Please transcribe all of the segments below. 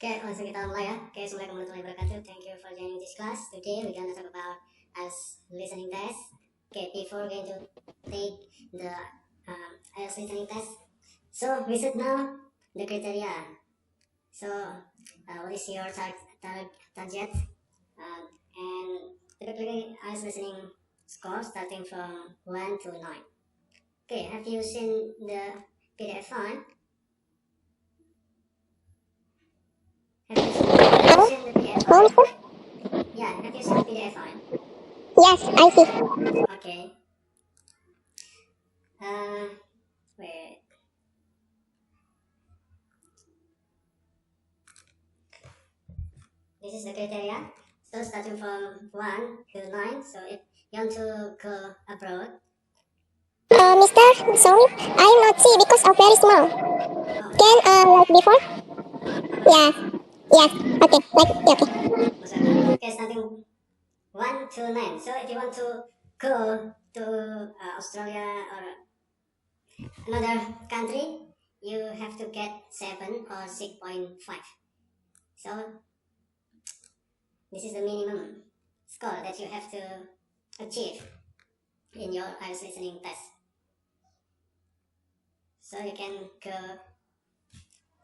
Okay, langsung kita mulai ya. Okay, Assalamualaikum warahmatullahi wabarakatuh. Thank you for joining this class. Today we're gonna talk about IELTS listening test. Okay, before we're going to take the IELTS listening test, so we should know the criteria. So, what is your target? And typically IELTS listening score starting from 1 to 9. Okay, have you seen the PDF file? Have you seen the PDF file? Yeah, have you seen the PDF file? Yes, I see. Okay. Wait. This is the criteria. So starting from 1 to 9. So if you want to go abroad. Mister, sorry, I'm not see because of very small. Oh, Can like before? Yeah. Yes. Okay. Like okay. okay, starting 1 to 9. So if you want to go to Australia or another country, you have to get 7 or 6.5. So this is the minimum score that you have to achieve in your IELTS listening test. So you can go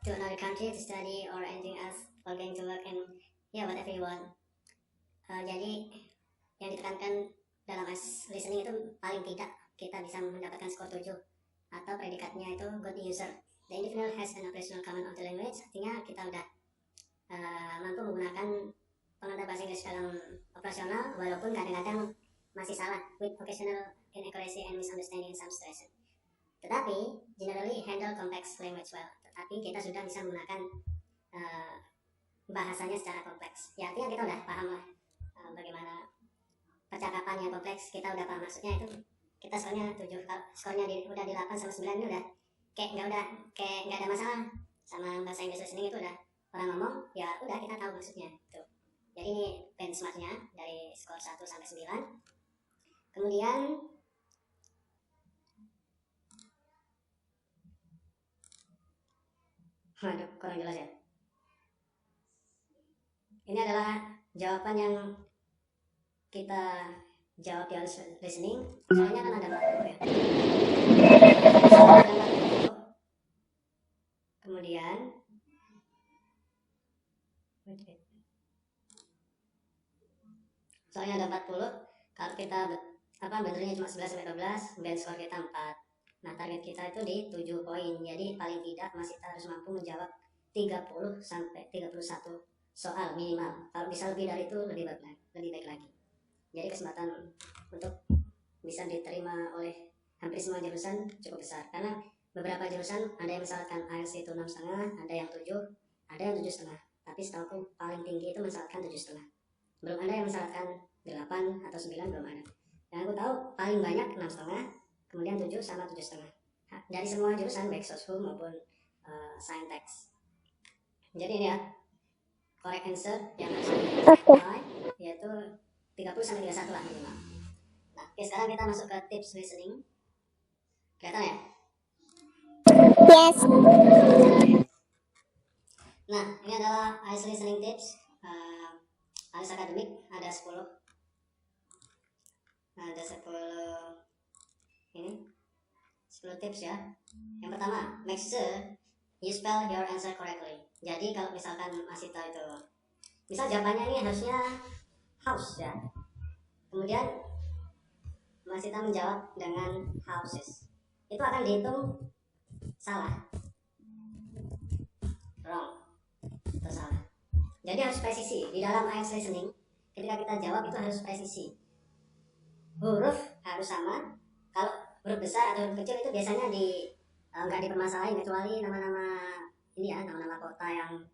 to another country to study or anything else, or going to work and yeah, whatever you want. Jadi yang ditekankan dalam IELTS listening itu paling tidak kita bisa mendapatkan skor 7 atau predikatnya itu good user. The individual has an operational command of the language, artinya kita udah mampu menggunakan pengantar bahasa Inggris dalam operasional walaupun kadang-kadang masih salah with occasional inaccuracy and misunderstanding in some situation. Tetapi generally handle complex language well. Tetapi kita sudah bisa menggunakan bahasanya secara kompleks. Ya artinya kita udah paham lah bagaimana percakapan yang kompleks. Kita udah paham maksudnya itu. Kita skornya 7, skornya udah di 8 sama 9 ini udah kayak nggak ada masalah sama bahasa Inggris listening itu udah orang ngomong ya udah kita tahu maksudnya tuh. Jadi ini benchmarknya dari skor 1 sampai 9. Kemudian waduh, kurang jelas ya. Ini adalah jawaban yang kita jawab di IELTS listening. Soalnya kan ada 40 ya. Kemudian soalnya ada 40. Kalau kita betulnya cuma 11 sampai 12, bench score kita 4. Nah, target kita itu di 7 poin. Jadi paling tidak masih harus mampu menjawab 30 sampai 31 soal minimal. Kalau bisa lebih dari itu lebih baik lagi. Jadi kesempatan untuk bisa diterima oleh hampir semua jurusan cukup besar. Karena beberapa jurusan ada yang mensyaratkan IELTS itu 6,5, ada yang 7, ada yang 7,5. Tapi setahu paling tinggi itu mensyaratkan 7,5. Belum ada yang mensyaratkan 8 atau 9, belum ada. Yang aku tahu paling banyak 6,5, kemudian 7 sama 7,5. Dari semua jurusan baik soshum maupun saintek. Jadi ini ya correct answer yang harus dicapai yaitu 30 sampai 31 lah minimal. Nah, oke, sekarang kita masuk ke tips listening. Kelihatan ya? Yes. Nah, ini adalah IELTS listening tips. IELTS akademik ada 10. Ada 10 ini 10 tips ya. Yang pertama, make sure you spell your answer correctly. Jadi kalau misalkan masih tahu itu, misal jawabannya ini harusnya house ya, kemudian masih tahu menjawab dengan houses, itu akan dihitung salah, wrong atau salah. Jadi harus presisi di dalam IELTS listening. Ketika kita jawab itu harus presisi. Huruf harus sama. Kalau huruf besar atau huruf kecil itu biasanya nggak dipermasalahin kecuali nama-nama ini ya, nama-nama kota yang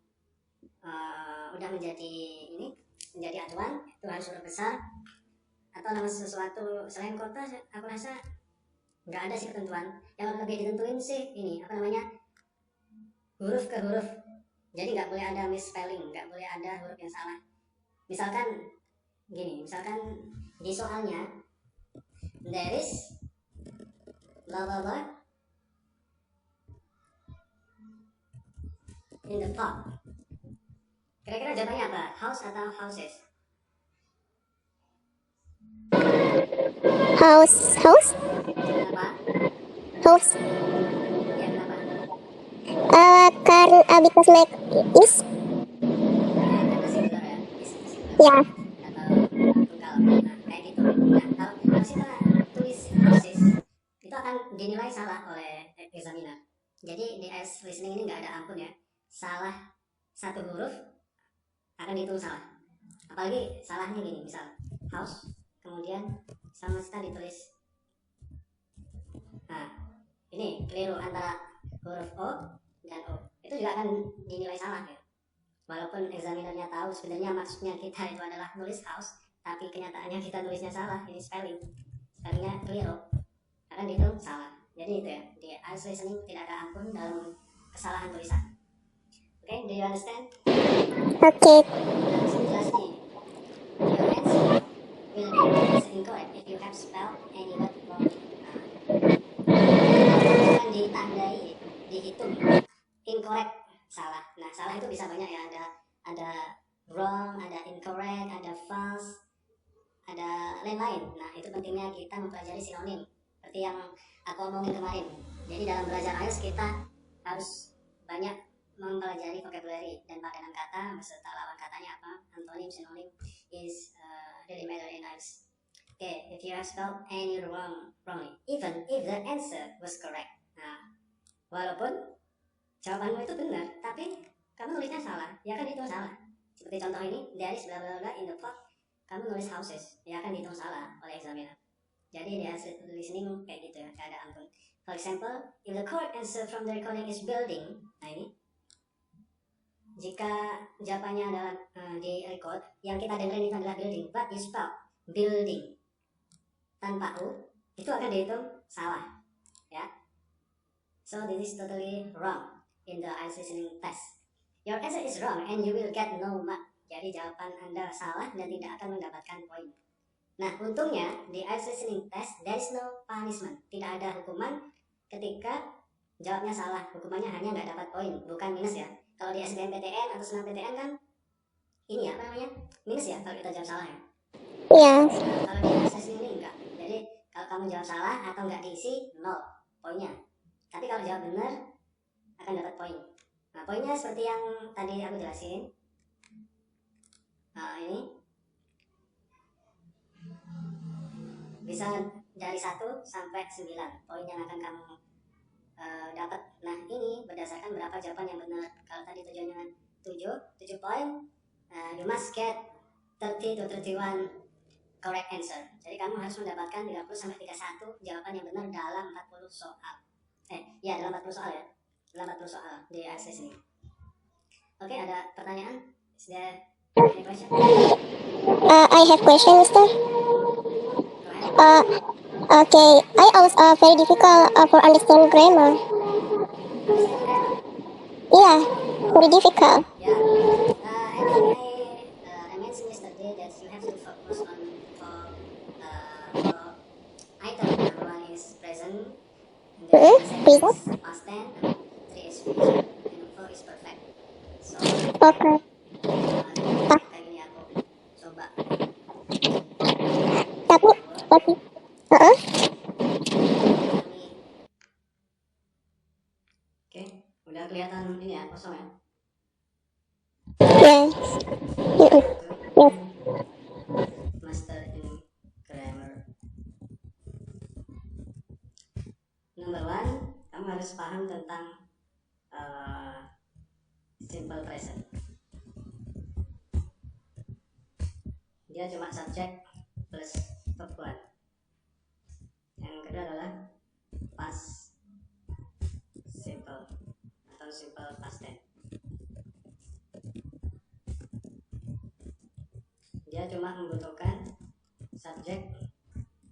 udah menjadi acuan, itu harus huruf besar. Atau nama sesuatu selain kota, aku rasa nggak ada sih ketentuan. Yang lebih ditentuin sih ini huruf ke huruf. Jadi nggak boleh ada misspelling, nggak boleh ada huruf yang salah. Misalkan di soalnya there is blah blah blah in the pot. Kira-kira jawabannya apa? House atau houses? House, Kenapa? house. Ya kenapa? Karena because like is, Ya karena singular ya, is itu singular ya, atau tunggal. Nah kayak gitu. Nah kalau kita tulis houses itu akan dinilai salah oleh examiner. Jadi di IELTS listening ini nggak ada ampun ya. Salah satu huruf akan dihitung salah. Apalagi salahnya gini, misal house kemudian sama sekali ditulis. Nah ini keliru antara huruf O dan O, itu juga akan dinilai salah ya. Walaupun examinernya tahu sebenarnya maksudnya kita itu adalah nulis house, tapi kenyataannya kita tulisnya salah. Ini spellingnya keliru, akan dihitung salah. Jadi itu ya, di IELTS listening tidak ada ampun dalam kesalahan tulisan. Oke, do you understand? okay. Nah, sini jelas nih. Your answer will be always incorrect if you have spelled any word wrongly. Nah, akan ditandai, dihitung incorrect, salah. Nah, salah itu bisa banyak ya, ada wrong, ada incorrect, ada false, ada lain-lain. Nah, itu pentingnya kita mempelajari sinonim seperti yang aku omongin kemarin. Jadi dalam belajar IELTS kita harus banyak mempelajari vocabulary dan padanan kata beserta lawan katanya apa, antonim, sinonim is really matter in IELTS. Okay, if you have spelled any wrongly, even if the answer was correct. Nah, walaupun jawabanmu itu benar, tapi kamu nulisnya salah, ya kan itu salah. Seperti contoh ini, there is bla bla bla in the pot, kamu nulis houses, ya kan dihitung salah oleh examiner. Jadi di hasil listening kayak gitu ya, gak ada ampun. For example, if the correct answer from the recording is building, nah ini, jika jawabannya adalah di record, yang kita dengerin itu adalah building, but you spell building tanpa u, itu akan dihitung salah, ya. So this is totally wrong in the IELTS listening test. Your answer is wrong and you will get no mark. Jadi jawaban Anda salah dan tidak akan mendapatkan poin. Nah, untungnya di IELTS listening test there is no punishment. Tidak ada hukuman ketika jawabnya salah. Hukumannya hanya nggak dapat poin, bukan minus ya. Kalau di SBMPTN atau SNMPTN kan ini ya, apa namanya, minus ya kalau kita jawab salah ya. Iya. Nah, kalau di IELTS listening ini enggak. Jadi kalau kamu jawab salah atau nggak diisi, 0 poinnya. Tapi kalau jawab benar akan dapat poin. Nah, poinnya seperti yang tadi aku jelasin. Nah, ini bisa dari 1 sampai 9 poin yang akan kamu dapat. Nah, ini berdasarkan berapa jawaban yang benar. Kalau tadi tujuannya 7 poin, you must get 30 to 31 correct answer. Jadi kamu harus mendapatkan 30 sampai 31 jawaban yang benar dalam 40 soal. Dalam 40 soal ya. Dalam 40 soal di IELTS ini. Oke, ada pertanyaan? Is there any question? I have question, Mister. Go ahead. Okay. IELTS are very difficult for understand grammar. Understand grammar? Yeah, very difficult. Yeah. I think I mentioned yesterday that you have to focus on for item. Number 1 is present, and then second Present. is past tense, and 3 is future, and 4 is perfect. So Okay. kayak gini aku coba Tapi, Oke, udah kelihatan ini ya, kosong ya. yes. Yes. Master in grammar. Number 1, kamu harus paham tentang simple present. Dia cuma subjek plus verb 1. Yang kedua adalah past simple atau simple past tense. Dia cuma membutuhkan subjek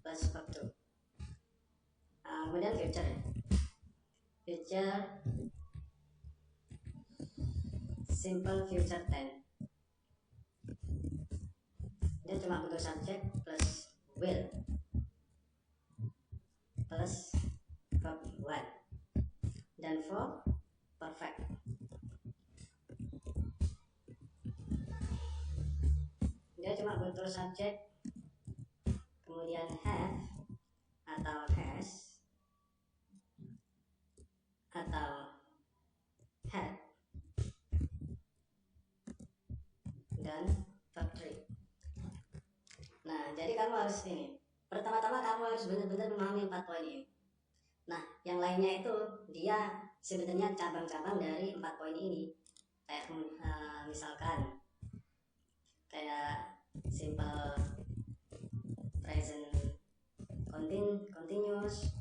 plus verb 2. Kemudian future simple future tense. Dia cuma butuh subjek plus will plus verb 1 dan for perfect. cuma butuh subjek, kemudian have atau has atau had, dan verb 3. Nah, jadi kamu harus ini. Pertama-tama kamu harus benar-benar memahami 4 poin ini. Nah, yang lainnya itu dia sebenarnya cabang-cabang dari 4 poin ini. Kayak misalkan kayak simple present continuous,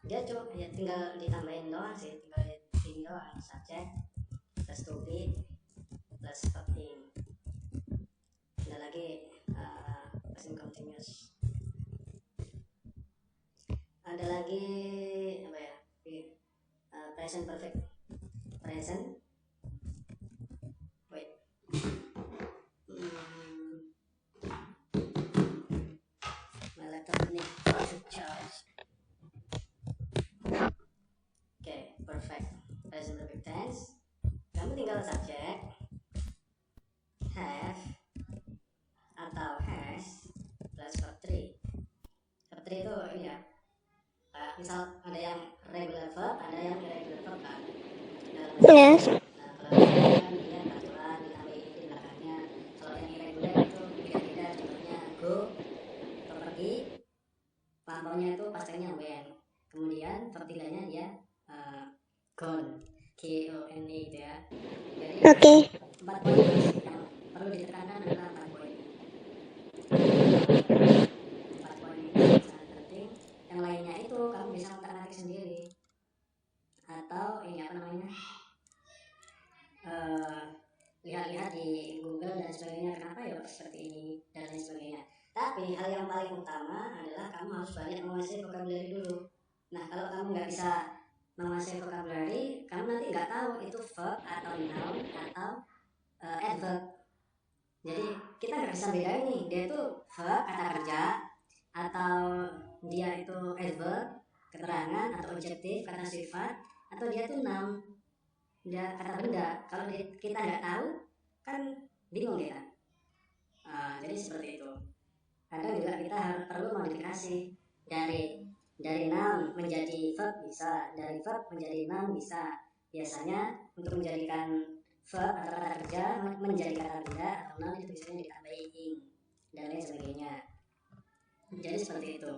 dia cuma ya tinggal ditambahin doang sih, tinggal ini doang, subject plus to be plus verb in. Ada lagi present continuous, ada lagi apa ya, present perfect, present wait my laptop ini charge. Perfect present perfect tense, kamu tinggal subject have atau has plus verb 3. Verb 3 itu ini ya, misal ada yang regular verb, ada yang irregular verb kan. Yes. Nah, kalau regular kan dia peraturan ditambahin di belakangnya. Kalau yang irregular itu beda-beda, contohnya go atau pergi, lampaunya itu pastinya when, kemudian verb 3-nya dia gone, G-O-N-E gitu ya. Jadi Oke. 4 poin yang perlu ditekankan adalah 4 poin. 4 poin ini sangat penting. Yang lainnya itu kamu bisa utak-atik sendiri, atau ini apa namanya, lihat-lihat di Google dan sebagainya, kenapa ya seperti ini dan lain sebagainya. Tapi hal yang paling utama adalah kamu harus banyak menguasai vocabulary dulu. Nah, kalau kamu nggak bisa menguasai vocabulary, kamu nanti nggak tahu itu verb atau noun atau adverb. Jadi kita nggak bisa bedain nih, dia itu verb kata kerja, atau dia itu adverb keterangan, atau adjective kata sifat, atau dia itu noun, dia kata benda. Kalau kita nggak tahu kan bingung kita. Jadi seperti itu. Kadang juga kita perlu modifikasi dari noun menjadi verb bisa, dari verb menjadi noun bisa. Biasanya untuk menjadikan verb atau kata kerja menjadi kata benda atau noun itu biasanya ditambahin ing dan lain sebagainya. Jadi seperti itu.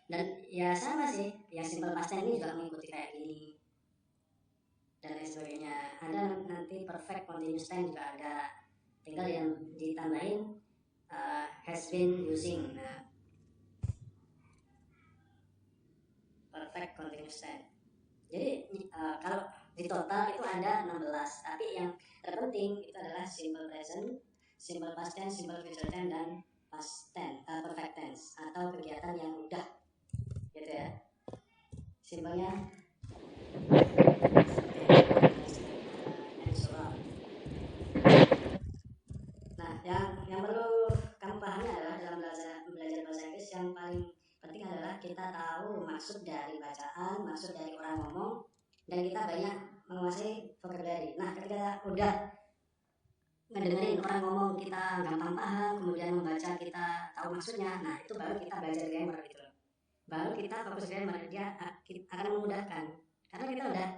Dan ya sama sih, yang simple past tense ini juga mengikuti kayak gini dan lain sebagainya. Ada nanti perfect continuous tense juga ada, tinggal yang ditambahin has been using. Nah, perfect continuous tense. Jadi kalau di total itu ada 16, tapi yang terpenting itu adalah simple present, simple past tense, simple future tense, dan past tense, perfect tense atau kegiatan yang udah, gitu ya. Simpelnya nah, yang perlu kamu pahami adalah dalam belajar bahasa Inggris yang paling penting adalah kita tahu maksud dari bacaan, maksud dari orang ngomong, dan kita banyak menguasai vocabulary. Nah, ketika udah ngedengerin orang ngomong kita gampang paham, kemudian membaca kita tahu maksudnya, nah itu baru kita belajar grammar gitu loh. Baru kita fokus grammar, dia akan memudahkan karena kita udah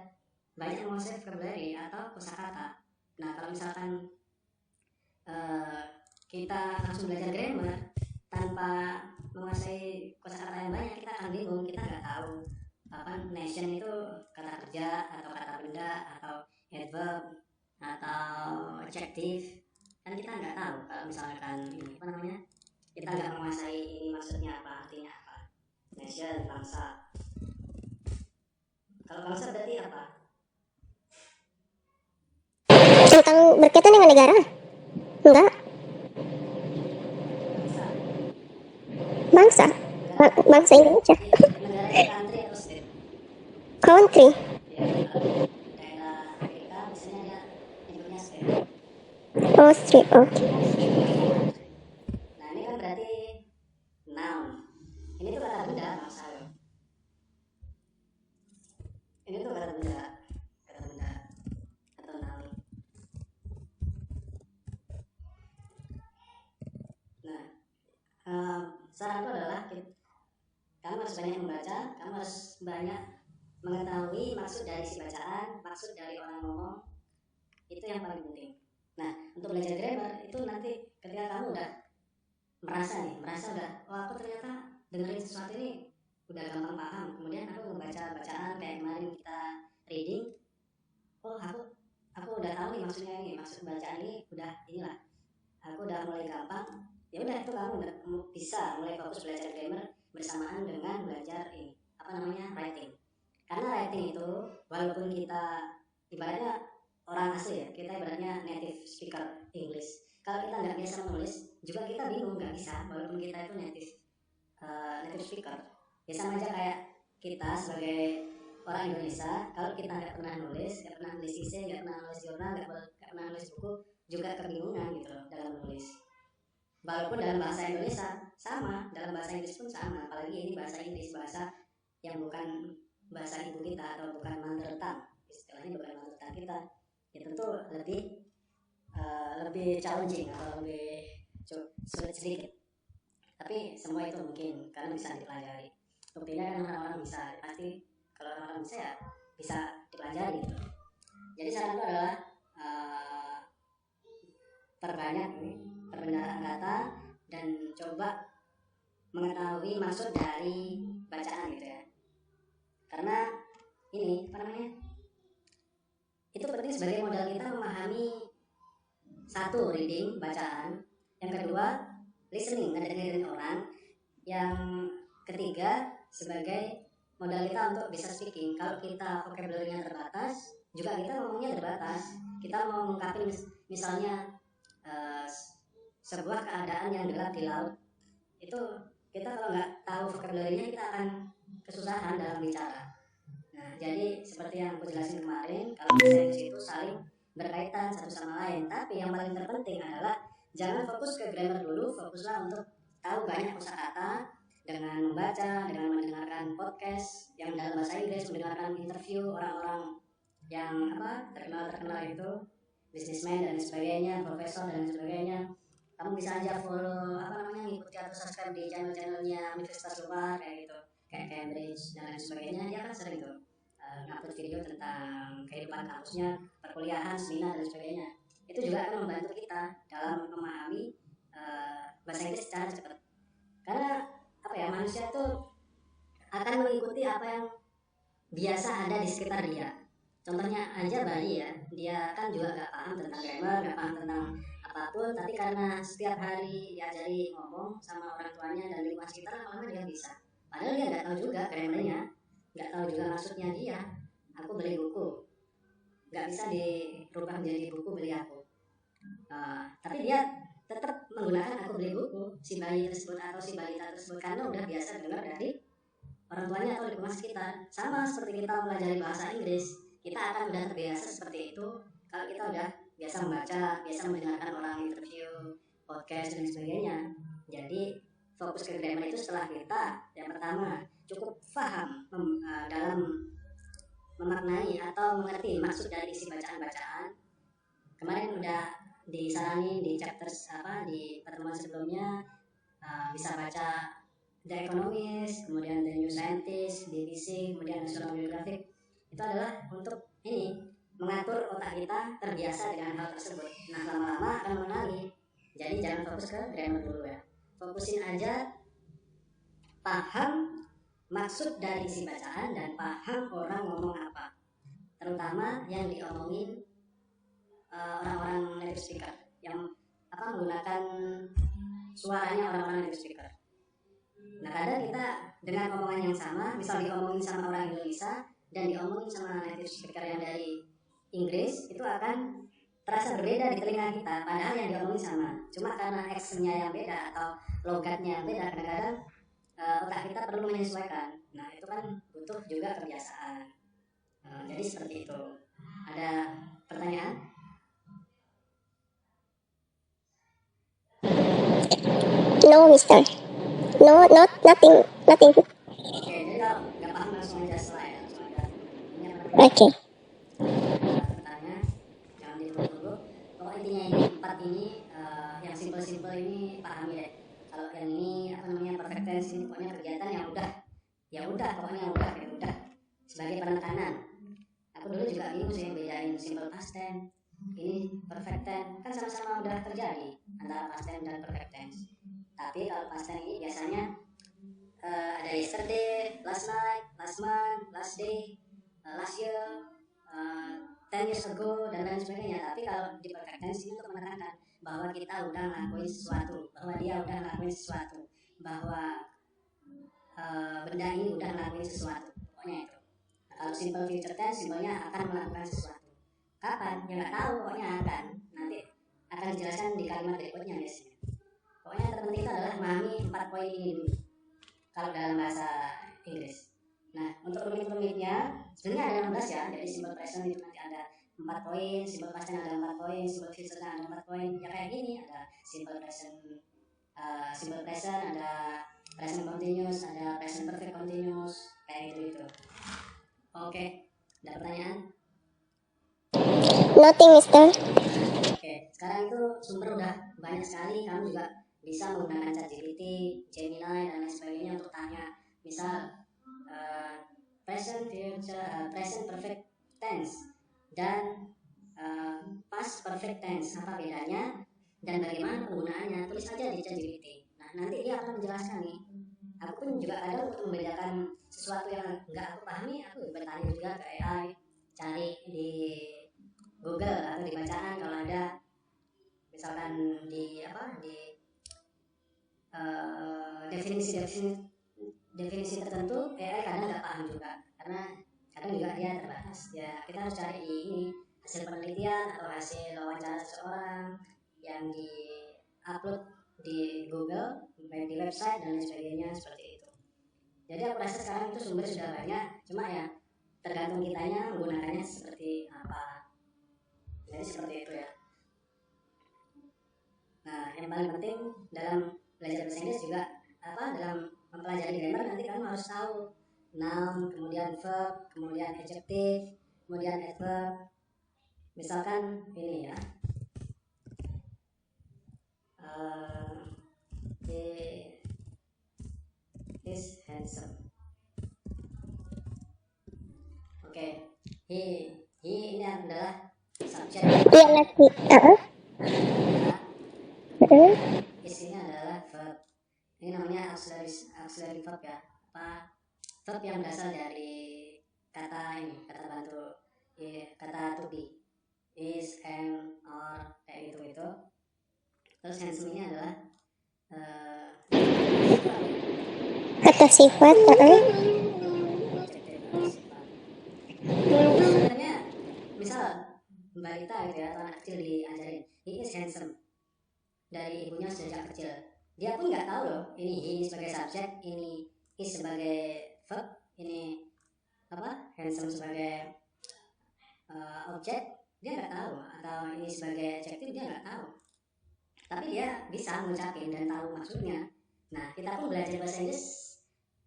banyak menguasai vocabulary atau kosakata. Nah, kalau misalkan kita langsung belajar grammar tanpa menguasai kosakata yang banyak, kita akan bingung, kita nggak tahu apa nation itu kata kerja atau kata benda atau adverb atau adjective, kan kita nggak tahu. Kalau misalkan ini apa namanya, kita nggak menguasai ini maksudnya apa, artinya apa, nation, bangsa. Kalau bangsa berarti apa? Tentang berkaitan dengan negara? Enggak. Bangsa. Bangsa Indonesia. Negaranya country atau state? Country. Ya, kalau daerah Amerika biasanya dia nyebutnya state. Oh, street. Oke. Nah, ini kan berarti noun. Ini tuh kata benda bangsa loh. Ini tuh kata benda atau noun. saranku adalah kamu harus banyak membaca, kamu harus banyak mengetahui maksud dari si bacaan, maksud dari orang ngomong, itu yang paling penting. Nah, untuk belajar grammar itu nanti ketika kamu udah merasa udah, oh aku ternyata dengerin sesuatu ini udah gampang paham, kemudian aku membaca bacaan kayak kemarin kita reading, oh aku udah tahu nih maksudnya ini, maksud bacaan ini udah inilah, aku udah mulai gampang, ya udah itu kamu udah bisa mulai fokus belajar grammar bersamaan dengan belajar ini writing. Karena writing itu walaupun kita ibaratnya orang asli ya, kita ibaratnya native speaker English, kalau kita nggak biasa menulis juga kita bingung, nggak bisa walaupun kita itu native speaker. Ya sama aja kayak kita sebagai orang Indonesia, kalau kita nggak pernah nulis essay, nggak pernah nulis jurnal, nggak pernah nulis buku, juga kebingungan gitu loh dalam menulis. Walaupun dalam bahasa Indonesia sama, dalam bahasa Inggris pun sama, apalagi ini bahasa Inggris, bahasa yang bukan bahasa ibu kita atau bukan mother tongue, istilahnya bukan mother tongue kita, ya tentu lebih challenging atau lebih sulit sedikit. Tapi semua itu mungkin karena bisa dipelajari. Buktinya kan orang-orang bisa, pasti kalau orang-orang bisa ya bisa dipelajari gitu. Jadi saranku adalah perbanyak perbendaharaan kata dan coba mengetahui maksud dari bacaan gitu ya. Karena ini itu penting sebagai modal kita memahami satu, reading, bacaan, yang kedua listening, ngedengerin orang, yang ketiga sebagai modal kita untuk bisa speaking. Kalau kita vocabulary-nya terbatas, juga kita ngomongnya terbatas. Kita mau mengungkapin misalnya sebuah keadaan yang gelap di laut, itu kita kalau nggak tahu vocabulary-nya kita akan kesusahan dalam bicara. Nah, jadi seperti yang aku jelasin kemarin, kalau bahasa Inggris itu saling berkaitan satu sama lain. Tapi yang paling terpenting adalah jangan fokus ke grammar dulu, fokuslah untuk tahu banyak kosakata dengan membaca, dengan mendengarkan podcast yang dalam bahasa Inggris, mendengarkan interview orang-orang yang terkenal itu, businessman dan sebagainya, profesor dan sebagainya. Kamu bisa aja follow ngikuti atau subscribe di channel-channelnya universitas luar kayak gitu, kayak Cambridge dan lain sebagainya. Dia kan sering tuh ngupload video tentang kehidupan kampusnya, perkuliahan, seminar dan sebagainya. Itu juga akan membantu kita dalam memahami bahasa Inggris secara cepat. Karena manusia tuh akan mengikuti apa yang biasa ada di sekitar dia. Contohnya aja Bali ya, dia kan juga nggak paham tentang grammar, nggak paham tentang apapun, tapi karena setiap hari diajari ngomong sama orang tuanya dan lingkungan sekitar, lama-lama dia bisa. Padahal dia nggak tahu juga grammarnya, nggak tahu juga maksudnya dia. Aku beli buku, nggak bisa dirubah menjadi buku beli aku. Tapi dia tetap menggunakan aku beli buku, si bayi tersebut atau si balita tersebut, karena udah biasa dengar dari orang tuanya atau lingkungan sekitar. Sama seperti kita mempelajari bahasa Inggris, kita akan udah terbiasa seperti itu kalau kita udah biasa membaca, biasa mendengarkan orang interview, podcast dan sebagainya. Jadi fokus ke grammar itu setelah kita yang pertama cukup paham dalam memaknai atau mengerti maksud dari isi bacaan-bacaan. Kemarin udah disarani di chapters di pertemuan sebelumnya, bisa baca The Economist, kemudian The New Scientist, BBC, kemudian National Geographic. Itu adalah untuk mengatur otak kita terbiasa dengan hal tersebut. Nah, lama-lama akan mengenali. Jadi jangan fokus ke grammar dulu ya. Fokusin aja paham maksud dari isi bacaan dan paham orang ngomong apa. Terutama yang diomongin orang-orang native speaker yang menggunakan suaranya orang-orang native speaker. Nah, kadang kita dengan omongan yang sama, misal diomongin sama orang Indonesia dan diomongin sama native speaker yang dari Inggris, itu akan terasa berbeda di telinga kita, padahal yang diomongin sama. Cuma karena accent-nya yang beda atau logatnya yang beda, kadang-kadang otak kita perlu menyesuaikan. Nah, itu kan butuh juga kebiasaan. Jadi seperti itu. Ada pertanyaan? No, mister. No, nothing. Oke, jadi kalau nggak paham langsung aja slide. Okay. Bertanya, jangan ditunggu-tunggu. Pokoknya intinya ini 4 ini yang simple-simple ini pahami deh. Kalau yang ini apa namanya perfect tense ini pokoknya kegiatan yang udah, ya udah pokoknya udah ya udah sebagai penekanan. Aku dulu juga bingung sih bedain simple past tense ini perfect tense, kan sama-sama udah terjadi antara past tense dan perfect tense. Tapi kalau past tense ini biasanya ada yesterday, last night, last month, last day, last year, 10 years ago dan lain sebagainya. Tapi kalau di perfect tense ini untuk menekankan bahwa kita udah ngelakuin sesuatu, bahwa dia udah ngelakuin sesuatu, bahwa benda ini udah ngelakuin sesuatu, pokoknya itu. Nah, kalau simple future tense, simpelnya akan melakukan sesuatu. Kapan? Ya nggak tahu, pokoknya akan. Nanti akan dijelaskan di kalimat berikutnya biasanya. Pokoknya terpenting itu adalah memahami 4 poin ini dulu. Kalau dalam bahasa Inggris. Nah, untuk rumit-rumitnya sebenarnya ada 16 ya. Jadi simple present itu nanti ada 4 poin, simple past tense ada 4 poin, simple future ada 4 poin. Ya kayak gini, ada simple present, ada present continuous, ada present perfect continuous, kayak gitu. Oke, ada pertanyaan? Nothing, Mister. Oke, sekarang itu sumber udah banyak sekali. Kamu juga bisa menggunakan ChatGPT, Gemini dan lain sebagainya untuk tanya. Misal present future, present perfect tense dan past perfect tense, apa bedanya dan bagaimana penggunaannya, tulis aja di ChatGPT. Nah, nanti dia akan menjelaskan nih. Aku pun juga kadang untuk membedakan sesuatu yang nggak aku pahami, aku bertanya juga ke AI, cari di Google atau di bacaan kalau ada misalkan di apa di definisi tertentu AI kadang nggak paham juga karena kadang juga dia terbatas. Ya kita harus cari di ini hasil penelitian atau hasil wawancara seseorang yang di upload di Google, baik di website dan lain sebagainya seperti itu. Jadi aku rasa sekarang itu sumber sudah banyak, cuma ya tergantung kitanya menggunakannya seperti apa. Jadi seperti itu ya. Nah, yang paling penting dalam belajar bahasa Inggris juga apa dalam mempelajari grammar nanti kamu harus tahu noun, kemudian verb, kemudian adjective, kemudian adverb. Misalkan ini ya, he is handsome. Oke, he ini adalah subjek. Iya, lagi. Isinya adalah verb. Ini namanya auxiliary verb ya. Apa verb yang berasal dari kata ini, kata bantu, kata to be, is, am, or, kayak gitu. Terus handsome ini adalah Kata sifat. sebenarnya misal balita gitu ya, atau anak kecil diajarin he is handsome dari ibunya sejak kecil, dia pun nggak tahu loh ini sebagai subjek, ini is sebagai verb, ini apa handsome sebagai objek, dia nggak tahu, atau ini sebagai adjektif dia nggak tahu, tapi dia bisa mengucapin dan tahu maksudnya. Nah, kita pun belajar bahasa Inggris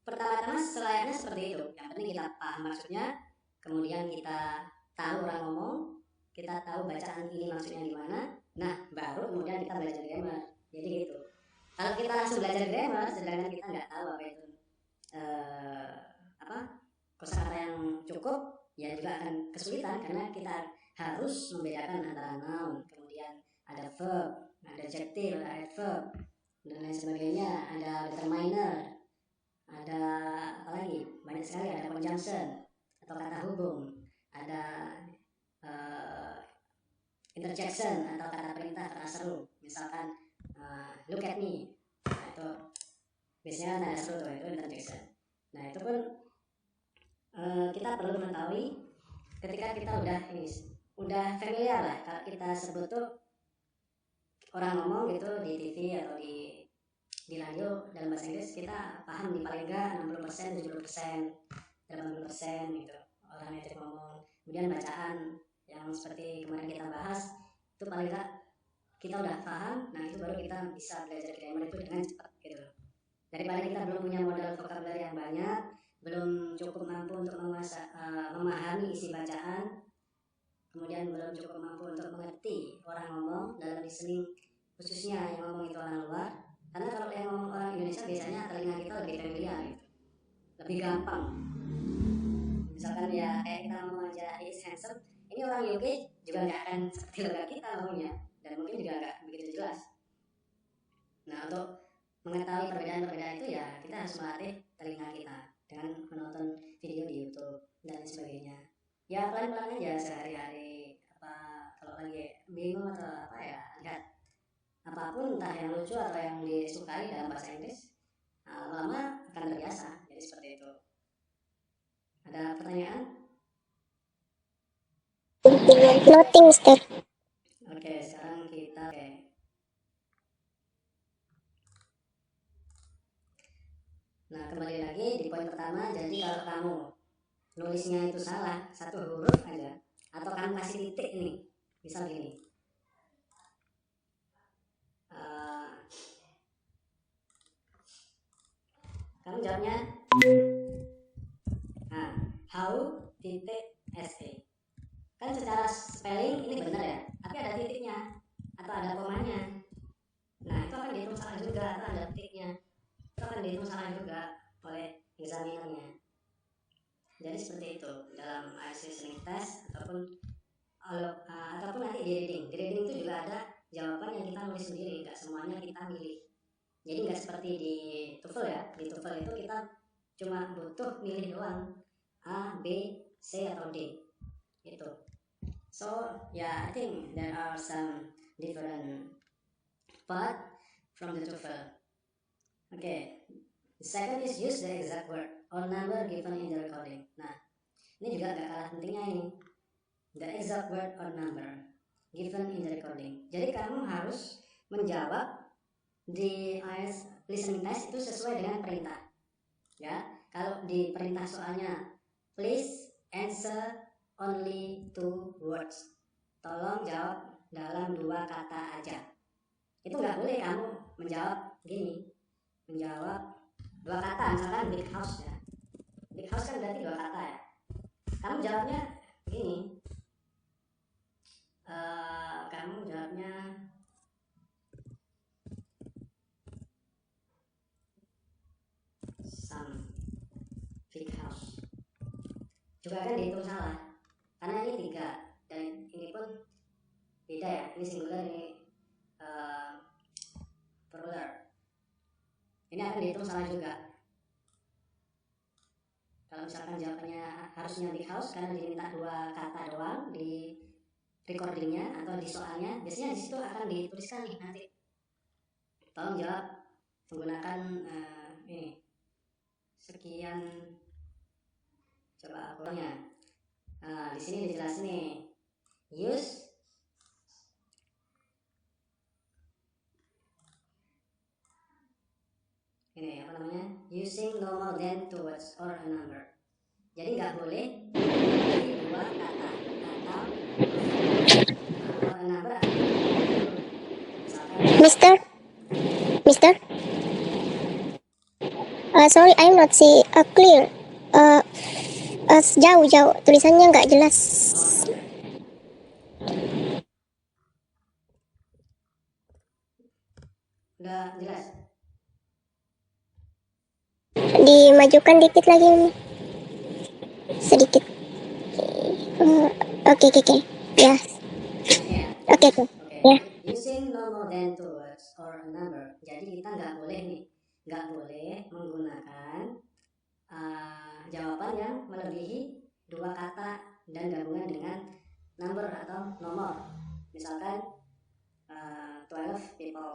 pertama-tama selayaknya seperti itu. Yang penting kita paham maksudnya, kemudian kita tahu orang ngomong, kita tahu bacaan ini maksudnya gimana. Nah, baru kemudian kita belajar grammar. Jadi gitu. Kalau kita langsung belajar grammar, sedangkan kita nggak tahu apa itu apa kosakata yang cukup, ya juga akan kesulitan karena kita harus membedakan antara noun, kemudian ada verb, ada adjective, ada adverb dan lain sebagainya, ada determiner, ada apa lagi, banyak sekali, ada conjunction atau kata hubung, ada interjection atau kata perintah, kata seru, misalkan look at me, nah itu biasanya tanda seru tuh, itu interjection. Nah itu pun kita perlu mengetahui ketika kita udah familiar lah, kalau kita sebut tuh orang ngomong gitu di TV atau di radio dalam bahasa Inggris, kita paham di paling enggak 60%, 70%, 80% gitu orang native ngomong. Kemudian bacaan yang seperti kemarin kita bahas itu paling enggak kita udah paham. Nah itu baru kita bisa belajar grammar itu dengan cepat gitu. Daripada kita belum punya modal vocabulary yang banyak, belum cukup mampu untuk memahami isi bacaan, kemudian belum cukup mampu untuk mengerti orang ngomong dalam listening, khususnya yang ngomong itu orang luar, Karena kalau yang ngomong orang Indonesia biasanya telinga kita lebih familiar gitu, lebih gampang. Misalkan ya kayak kita ngomong aja is handsome, ini orang UK juga nggak akan seperti logat kita ngomongnya, dan mungkin juga nggak begitu jelas. Nah, untuk mengetahui perbedaan-perbedaan itu ya kita harus melatih telinga kita dengan menonton video di YouTube dan lain sebagainya. Ya pelan-pelan aja sehari-hari, apa kalau lagi bingung atau apa ya lihat apapun entah yang lucu atau yang disukai dalam bahasa Inggris, lama-lama akan terbiasa. Jadi seperti itu. Ada pertanyaan? Nothing, Mister. Oke, sekarang kita Nah, kembali lagi di poin pertama. Jadi kalau kamu nulisnya itu salah satu huruf aja, atau kamu kasih titik nih, misal gini, kamu jawabnya how titik se, kan secara spelling ini benar ya, tapi ada titiknya atau ada komanya. Nah, itu akan dihitung salah juga, atau ada titiknya itu akan dihitung salah juga oleh examinernya. Jadi seperti itu dalam IELTS listening test ataupun nanti di reading. Di reading itu juga ada jawaban yang kita nulis sendiri, nggak semuanya kita milih. Jadi nggak seperti di TOEFL ya. Di TOEFL itu kita cuma butuh milih doang, A, B, C atau D. Itu. So yeah, I think there are some different part from the TOEFL. Okay. The second is use the exact word or number given in the recording. Nah, ini juga gak kalah pentingnya ini. The exact word or number given in the recording. Jadi kamu harus menjawab di IELTS listening test itu sesuai dengan perintah. Ya, kalau di perintah soalnya please answer only 2 words. Tolong jawab dalam 2 kata aja. Itu nggak boleh kamu menjawab gini, menjawab 2 kata, misalkan big house ya. Big house kan berarti 2 kata ya. Kamu jawabnya gini, kamu jawabnya some big house, juga kan dihitung salah karena ini 3 dan ini pun beda ya, ini singular, ini plural, ini akan dihitung salah juga. Kalau misalkan jawabannya harusnya big house karena diminta 2 kata doang di recordingnya atau di soalnya, biasanya di situ akan dituliskan nih nanti, tolong jawab menggunakan ini sekian. Coba akunya. Nah, di sini dijelasin nih, use ini apa namanya, using no more than 2 words or a number. Jadi nggak boleh dari 2 kata atau or a number. Mister? Sorry, I'm not see clear. Jauh tulisannya nggak jelas. Udah jelas? Dimajukan dikit lagi, sedikit. Oke. Ya. Oke. Ya. Using no more than 2 words or a number. Jadi kita nggak boleh menggunakan jawaban yang melebihi 2 kata dan gabungan dengan number atau nomor. Misalkan 12 people.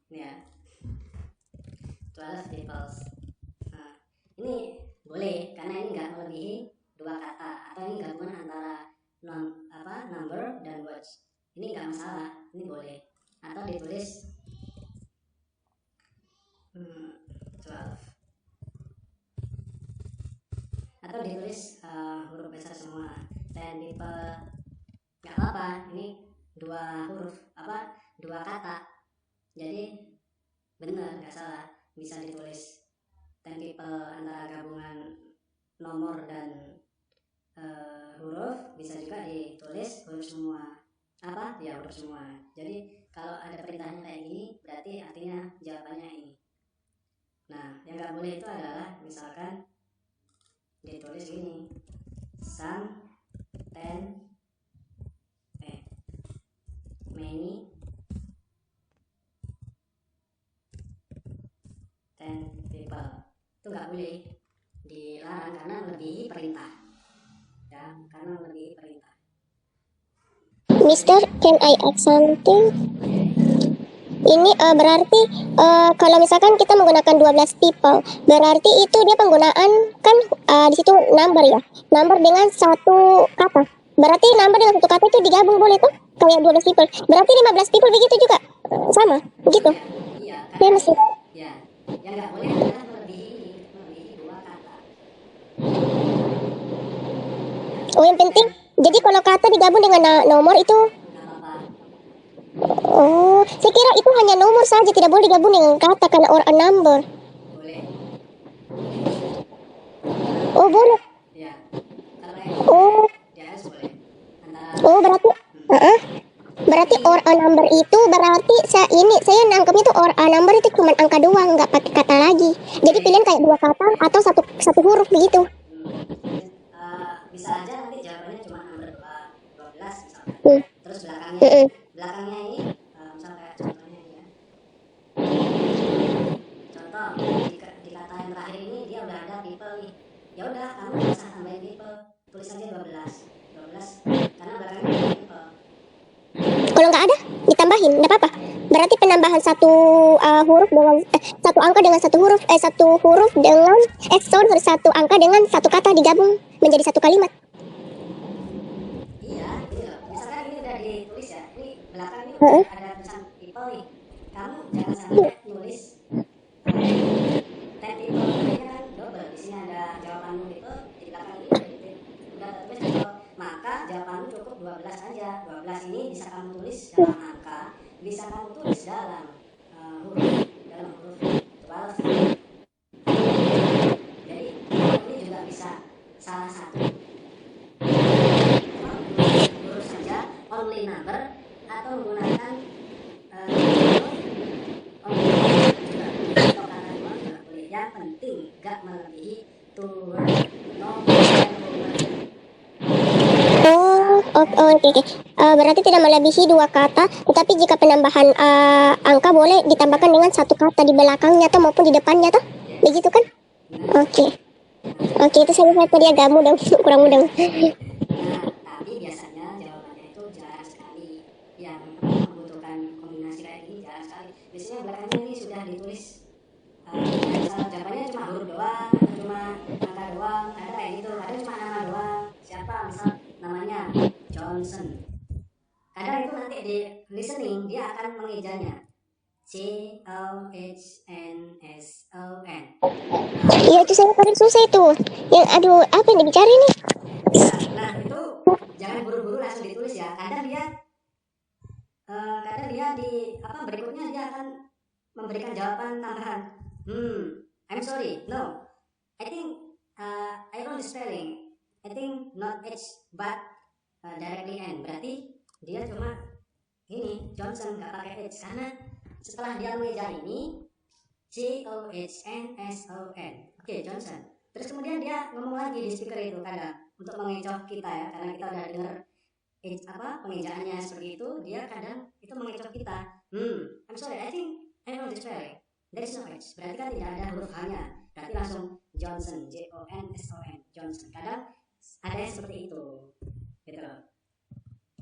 Ini ya, 12 people. Nah, ini boleh karena ini nggak melebihi 2 kata, atau ini gabungan antara number dan words. Ini nggak masalah, ini boleh. Atau ditulis 12, atau ditulis huruf besar semua. 10 people, nggak apa-apa. Ini 2 huruf, 2 kata. Jadi benar, nggak salah. Bisa ditulis 10 people antara gabungan nomor dan huruf, bisa juga ditulis huruf semua. apa ya huruf semua. Jadi kalau ada perintahnya kayak gini berarti artinya jawabannya ini. Nah yang nggak boleh itu adalah misalkan ditulis gini, some, ten, many, 10 people, itu nggak boleh, dilarang karena melebihi perintah ya, karena melebihi perintah. Mister, can I add something? Ini berarti kalau misalkan kita menggunakan 12 people, berarti itu dia penggunaan kan di situ number ya. Number dengan satu kata. Berarti number dengan satu kata itu digabung boleh tuh? Kayak 12 people. Berarti 15 people begitu juga. Sama, begitu. Iya, Ya karena mesti. ya yang nggak boleh adalah melebihi dua kata. Oh, yang penting. Jadi kalau kata digabung dengan nomor itu. Nggak apa-apa. Oh, saya kira itu hanya nomor saja, tidak boleh digabung dengan kata karena or a number. Boleh. Oh, boleh. Ya, kalau kayak Oh, dia harus boleh. Antara oh berarti berarti or a number itu berarti saya nangkepnya itu or a number itu cuma angka doang, nggak pakai kata lagi. Jadi pilihan kayak dua kata atau satu huruf begitu. bisa aja nanti jawabannya cuma number 12 misalkan. Hmm. Terus belakangnya Mm-mm. belakangnya ini misal kayak contohnya ini ya. Contoh di kata yang terakhir ini dia udah ada people nih. Ya udah kamu nggak usah tambahin people, tulis aja 12 karena belakangnya udah ada people. Kalau nggak ada ditambahin, nggak apa-apa. Berarti penambahan satu huruf dengan satu angka dengan satu huruf dengan satu angka dengan satu kata digabung menjadi satu kalimat. Iya, ini loh. Misalkan ini udah ditulis ya, ini belakang ini Heeh. udah ada tulisan people nih. Kamu jangan sampai nulis 10 people, akhirnya kan double. Di sini ada jawabanmu people, di belakang ini udah tertulis people. Maka jawabanmu cukup 12 aja. 12 ini bisa kamu tulis dalam angka, bisa kamu tulis dalam huruf, 12. Jadi ini juga bisa salah satu huruf saja, only number, atau menggunakan yang penting gak melebihi two word, no more than two word. Oke. Berarti tidak melebihi dua kata, tetapi jika penambahan angka boleh ditambahkan dengan satu kata di belakangnya atau maupun di depannya, toh? Begitu kan? Oke. Oke, itu saya tadi agak mudah, kurang mudah. Nah, tapi biasanya jawabannya itu jarang sekali. Yang membutuhkan kombinasi kayak gini jarang sekali. Biasanya belakangnya ini sudah ditulis misalnya jawabannya cuma huruf doang atau cuma angka doang, ada kayak gitu, kadang cuma nama doang, siapa misal namanya Johnson, kadang itu nanti di listening dia akan mengejanya Johnson. Iya, itu saya paling susah itu. Yang aduh, apa yang dibicara ini? Ya, nah itu jangan buru-buru langsung ditulis ya, kadang dia di apa berikutnya dia akan memberikan jawaban tambahan. I'm sorry, no, I think I wrong the spelling. I think not H but directly N. Berarti dia cuma ini Johnson nggak pakai H karena setelah dia mengeja ini Johnson. Oke, Johnson. Terus kemudian dia ngomong lagi di speaker itu kadang untuk mengecoh kita ya, karena kita udah dengar pengejaannya seperti itu, dia kadang itu mengecoh kita. I'm sorry, I think I know this spelling. There is no H. Berarti kan tidak ada huruf H-nya. Berarti langsung Johnson, Jonson, Johnson. Kadang ada yang seperti itu, gitu loh.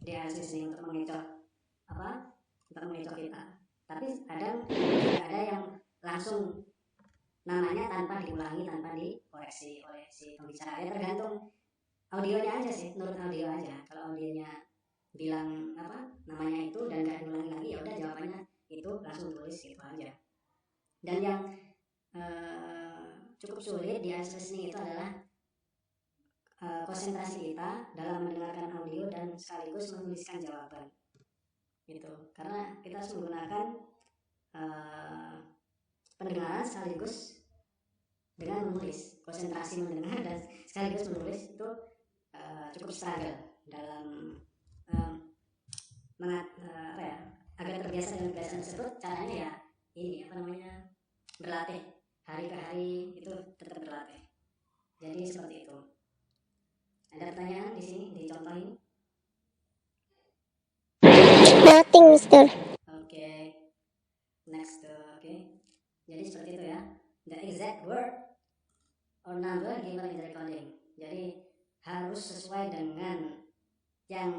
Dia harus listening untuk mengecoh kita. Tapi kadang juga ada yang langsung namanya tanpa diulangi, tanpa dikoreksi oleh si pembicara. Ya tergantung audionya aja sih, menurut audio aja. Kalau audionya bilang namanya itu dan gak diulangi lagi, ya udah jawabannya itu langsung tulis gitu aja. Dan yang cukup sulit di IELTS listening itu adalah konsentrasi kita dalam mendengarkan audio dan sekaligus menuliskan jawaban gitu, karena kita harus menggunakan pendengaran sekaligus dengan menulis. Konsentrasi mendengar dan sekaligus menulis itu cukup struggle dalam apa ya, agar terbiasa dengan kebiasaan tersebut, caranya ya ini apa namanya, berlatih hari ke hari, itu tetap berlatih. Jadi seperti itu. Ada pertanyaan di sini di contoh ini? Nothing, Mister. Oke. Next, oke. Jadi seperti itu ya. The exact word or number given in the recording. Jadi harus sesuai dengan yang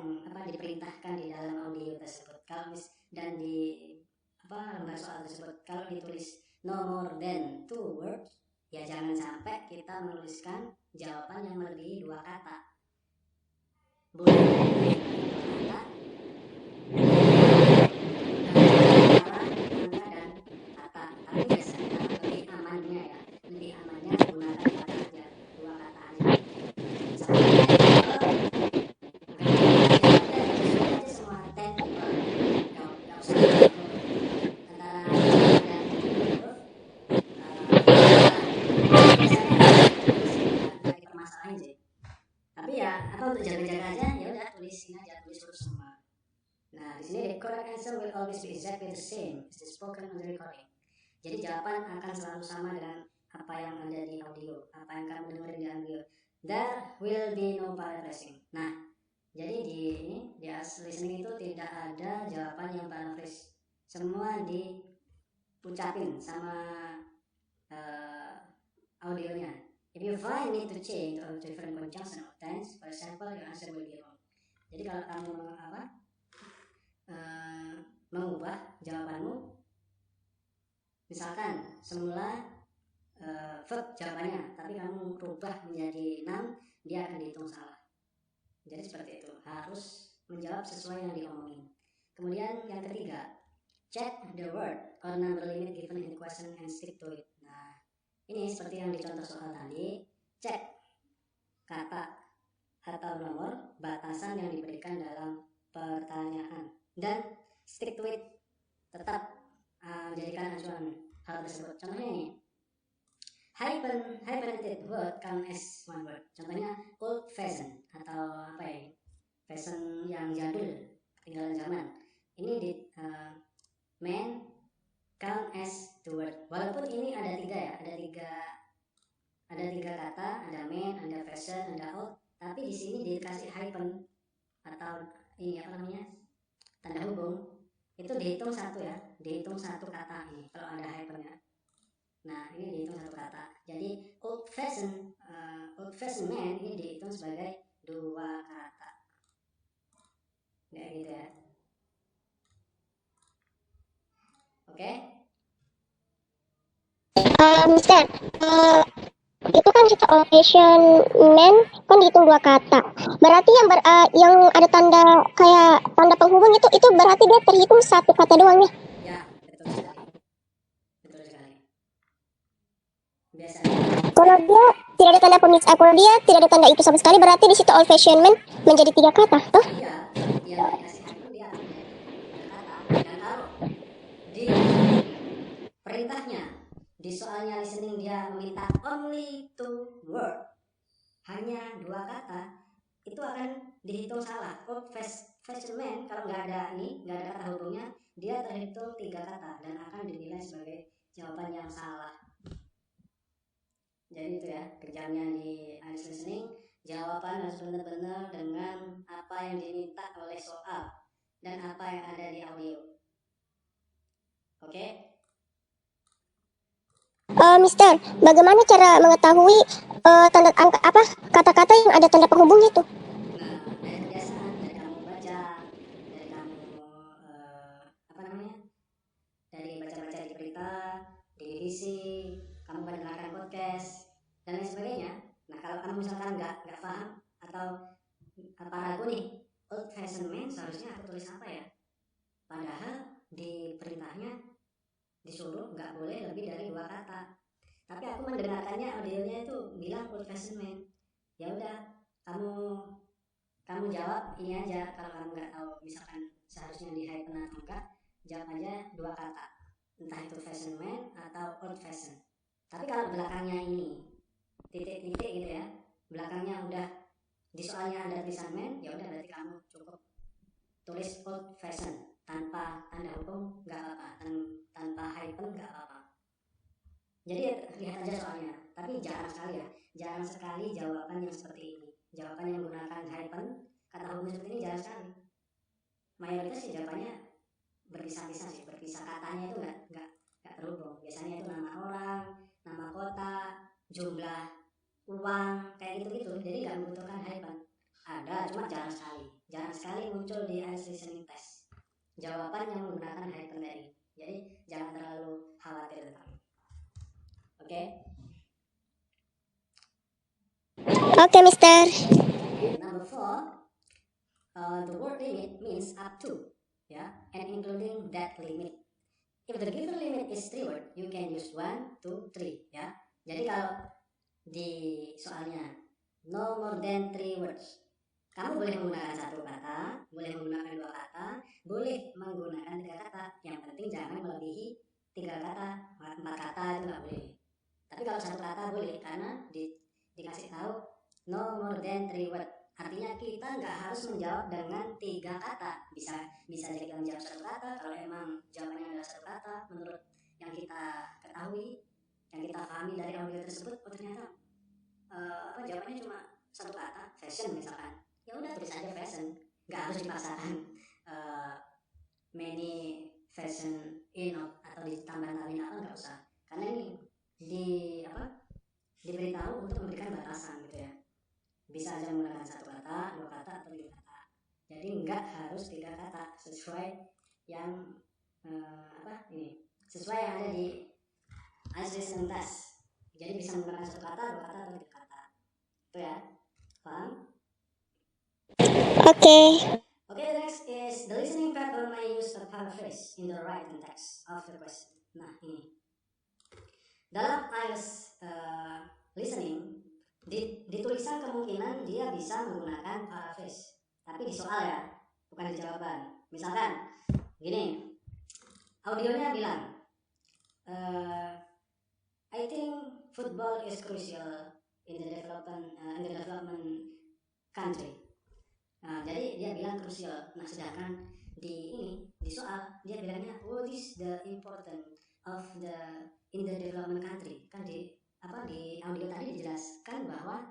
diperintahkan di dalam audio tersebut. Kalau dan di lembar soal tersebut, kalau ditulis no more than 2 words, ya jangan sampai kita menuliskan jawaban yang melebihi 2 kata. Boleh lebih dari 2 kata, angka dan kata. Tapi biasanya lebih amannya gunakan 2 kata aja, 2 kata aja. Semua ten people, nggak usah antara dan huruf, nggak dipermasalahin sih. Tapi ya untuk jaga-jaga aja, ya udah tulisin aja, tulis huruf semua. Nah, di sini the correct answer will always be exactly the same as the spoken on the recording. Jadi jawaban akan selalu sama dengan apa yang ada di audio, apa yang kamu dengar di audio. There will be no paraphrasing. Nah, jadi di listening itu tidak ada jawaban yang paraphrase. Semua diucapin sama audionya. If you find need to change or different conjunction of tense, for example, your answer will be wrong. Jadi kalau kamu mengubah jawabanmu, misalkan semula verb jawabannya, tapi kamu rubah menjadi noun, dia akan dihitung salah. Jadi seperti itu, harus menjawab sesuai yang diomongin. Kemudian yang ketiga, check the word or number limit given in the question and stick to it. Nah, ini seperti yang dicontoh soal tadi, cek kata atau nomor batasan yang diberikan dalam pertanyaan dan stick to it, tetap jadikan acuan hal tersebut. Contohnya ini, hyphenated word count as one word. Contohnya old fashion atau fashion yang jadul, ketinggalan zaman. Ini di man count as two word. Walaupun ini ada 3 ya, ada 3 kata, ada man, ada fashion, ada old, tapi di sini dikasih hyphen atau ini tanda hubung, itu dihitung satu ya, dihitung satu kata ini kalau ada hyphennya. Nah, ini dihitung satu kata. Jadi old fashion man ini dihitung sebagai 2 kata. Kayak gitu ya. Oke? Mister, itu kan kita old fashion man kan dihitung 2 kata. Berarti yang ada tanda kayak tanda penghubung itu berarti dia terhitung 1 kata doang ya? Ya, betul sekali. Betul sekali. Biasanya kalau dia tidak ada tanda pemisah, kalau dia tidak ada tanda itu sama sekali, berarti di situ old fashion man menjadi 3 kata, toh? Iya, dia dikasih hyphen, dia akan menjadi 3 kata. Dan kalau di perintahnya, di soalnya listening dia meminta only 2 word, hanya 2 kata, itu akan dihitung salah. Old fashion man kalau nggak ada kata hubungnya, dia terhitung 3 kata dan akan dinilai sebagai jawaban yang salah. Jadi itu ya kerjanya di IELTS listening, jawaban harus benar-benar dengan apa yang diminta oleh soal dan apa yang ada di audio. Oke? Mister, bagaimana cara mengetahui tanda kata-kata yang ada tanda penghubungnya itu? Nah, dari kebiasaan, dari kamu baca, dari kamu dari baca-baca di berita, di divisi, kamu mendengarkan podcast dan lain sebagainya. Nah, kalau kamu misalkan nggak paham atau ragu nih, old fashion man seharusnya aku tulis apa ya? Padahal di perintahnya disuruh nggak boleh lebih dari 2 kata. Tapi aku mendengarkannya audionya itu bilang old fashion man. Ya udah, kamu jawab ini aja. Kalau kamu nggak tahu misalkan seharusnya di hyphen atau enggak, jawab aja 2 kata, entah itu fashion man atau old fashion. Tapi kalau belakangnya ini titik-titik gitu ya, belakangnya udah di soalnya ada tulisan man, ya udah berarti kamu cukup tulis old fashion tanpa tanda hukum nggak apa-apa, tanpa hyphen nggak apa-apa. Jadi lihat aja soalnya, tapi jarang sekali jawaban yang seperti ini. Jawaban yang menggunakan hyphen, kata hukum seperti ini jarang sekali. Mayoritas sih jawabannya berpisah-pisah sih, berpisah katanya itu nggak terhubung. Biasanya itu nama orang, nama kota, jumlah uang, kayak gitu-gitu. Jadi nggak membutuhkan hyphen. Ada, cuma jarang sekali muncul di IELTS listening test jawaban yang menggunakan hyphen tadi. Jadi jangan terlalu khawatir tentang. Oke. Oke, Mister. Number 4, the word limit means up to, and including that limit. If the given limit is 3 words, you can use 1, 2, 3, Jadi kalau di soalnya no more than 3 words, kamu boleh menggunakan 1 kata, boleh menggunakan 2 kata, boleh menggunakan 3 kata. Yang penting jangan melebihi 3 kata, 4 kata itu nggak boleh. Tapi kalau 1 kata boleh, karena dikasih tahu no more than 3 words. Artinya kita nggak harus menjawab dengan 3 kata. Bisa jadi kita menjawab 1 kata kalau emang jawabannya adalah 1 kata menurut yang kita ketahui, yang kita pahami dari audio tersebut. Oh ternyata jawabannya cuma 1 kata, fashion misalkan. Ya udah tulis aja fashion, nggak harus dipaksakan many fashion in atau ditambah-tambahin apa, nggak usah, karena ini diberitahu untuk memberikan batasan gitu ya. Bisa aja menggunakan 1 kata, 2 kata, atau 3 kata. Jadi nggak harus 3 kata, sesuai yang sesuai yang ada di IELTS listening test. Jadi bisa menggunakan 1 kata, 2 kata, atau 3 kata. Itu ya, paham? Okay. Okay, the next is the listening pattern may use a paraphrase in the written text of the question. Nah, ini. Dalam IELTS listening, di tulisan kemungkinan dia bisa menggunakan paraphrase. Tapi di soal ya, bukan di jawaban. Misalkan, gini, audionya bilang, I think football is crucial in the development country. Nah, jadi dia bilang krusial. Nah, sedangkan di soal dia bilangnya what is the important of in the development country. Kan di audio tadi dijelaskan bahwa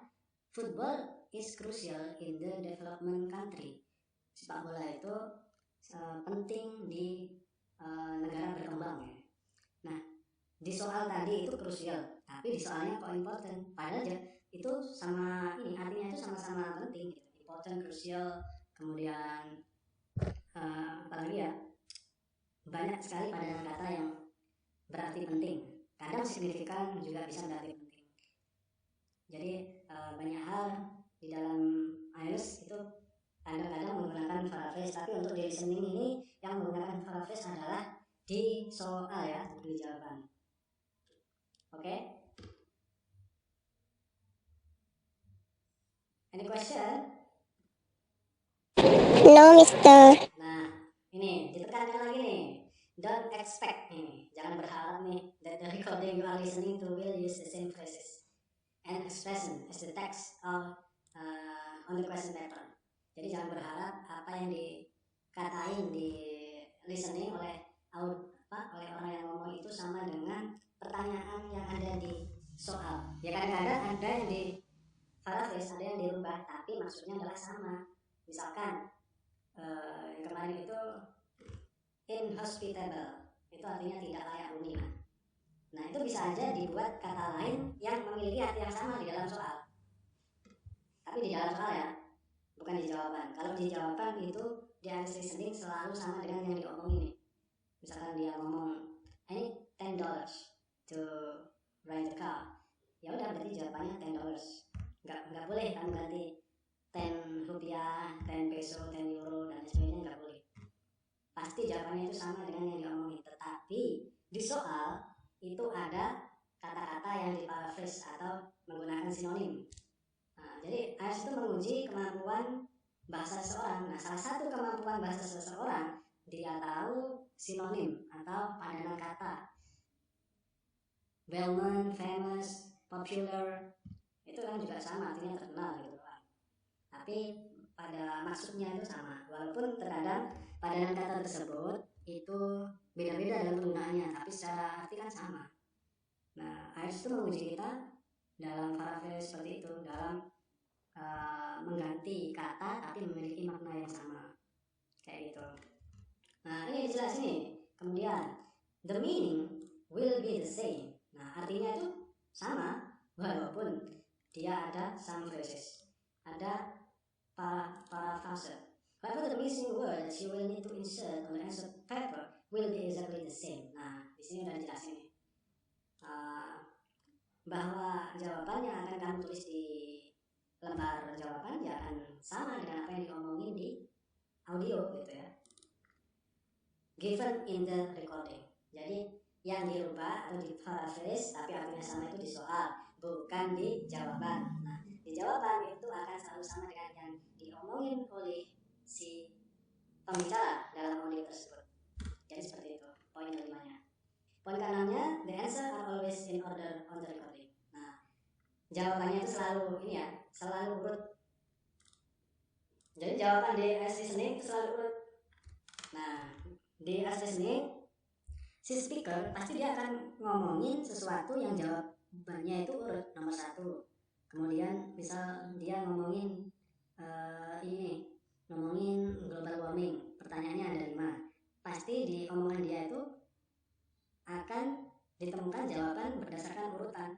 football is crucial in the development country. Sepak bola itu penting di negara berkembang ya. Nah, di soal tadi itu krusial, tapi di soalnya kok important. Padahal itu sama artinya itu sama-sama penting gitu. Important, krusial, kemudian apalagi ya, banyak sekali padanan kata yang berarti penting. Kadang signifikan juga bisa berarti penting. Jadi banyak hal di dalam IELTS itu kadang-kadang menggunakan paraphrase, tapi untuk di listening ini yang menggunakan paraphrase adalah di soal ya, di jawaban. Oke? Any question? No, Mister. Nah, ini ditekankan lagi nih. Don't expect nih, jangan berharap nih that the recording you are listening to will use the same phrases and expression as the text on the question paper. Jadi jangan berharap apa yang dikatain di listening oleh orang yang ngomong itu sama dengan pertanyaan yang ada di soal. Ya kadang-kadang ada yang di paraphrase, ada yang dirubah, tapi maksudnya adalah sama. Misalkan yang kemarin itu inhospitable, itu artinya tidak layak huni. Nah itu bisa aja dibuat kata lain yang memiliki arti yang sama di dalam soal, tapi di dalam soal ya, bukan di jawaban. Kalau di jawaban itu di IELTS listening selalu sama dengan yang diomongin. Misalkan dia ngomong I need $10 to rent a car, ya udah berarti jawabannya $10. Nggak boleh kamu ganti 10 rupiah, 10 peso, 10 euro, dan sebagainya, nggak boleh. Pasti jawabannya itu sama dengan yang diomongin. Tetapi di soal itu ada kata-kata yang diparaphrase atau menggunakan sinonim. Nah, jadi IELTS itu menguji kemampuan bahasa seseorang. Nah, salah satu kemampuan bahasa seseorang dia tahu sinonim atau padanan kata. Well known, famous, popular, itu kan juga sama, artinya terkenal gitu kan. Tapi pada maksudnya itu sama, walaupun terkadang padanan kata tersebut itu beda-beda dalam penggunaannya, tapi secara arti kan sama. Nah, AS itu menguji kita dalam parafrase seperti itu, dalam mengganti kata tapi memiliki makna yang sama, kayak gitu. Nah, ini jelas nih. Kemudian the meaning will be the same. Nah, artinya itu sama walaupun dia ada some phrases, ada paraphrase. However, the missing words you will need to insert on the answer paper will be exactly the same. Nah, di sini udah jelas ini bahwa jawaban yang akan kamu tulis di lembar jawaban ya akan sama dengan apa yang diomongin di audio gitu ya, given in the recording. Jadi yang dirubah atau di paraphrase tapi artinya sama itu di soal, bukan di jawaban. Nah, di jawaban itu akan selalu sama dengan yang diomongin oleh si pembicara dalam audio tersebut. Jadi seperti itu poin kelimanya. Poin keenamnya, the answer are always in order on the recording. Nah, jawabannya itu selalu ini ya, selalu urut. Jadi jawaban di AS listening itu selalu urut. Nah, di AS listening si speaker pasti dia akan ngomongin sesuatu yang jawabannya itu urut nomor 1. Kemudian misal dia ngomongin ngomongin global warming, pertanyaannya ada 5. Pasti di omongan dia itu akan ditemukan jawaban berdasarkan urutan.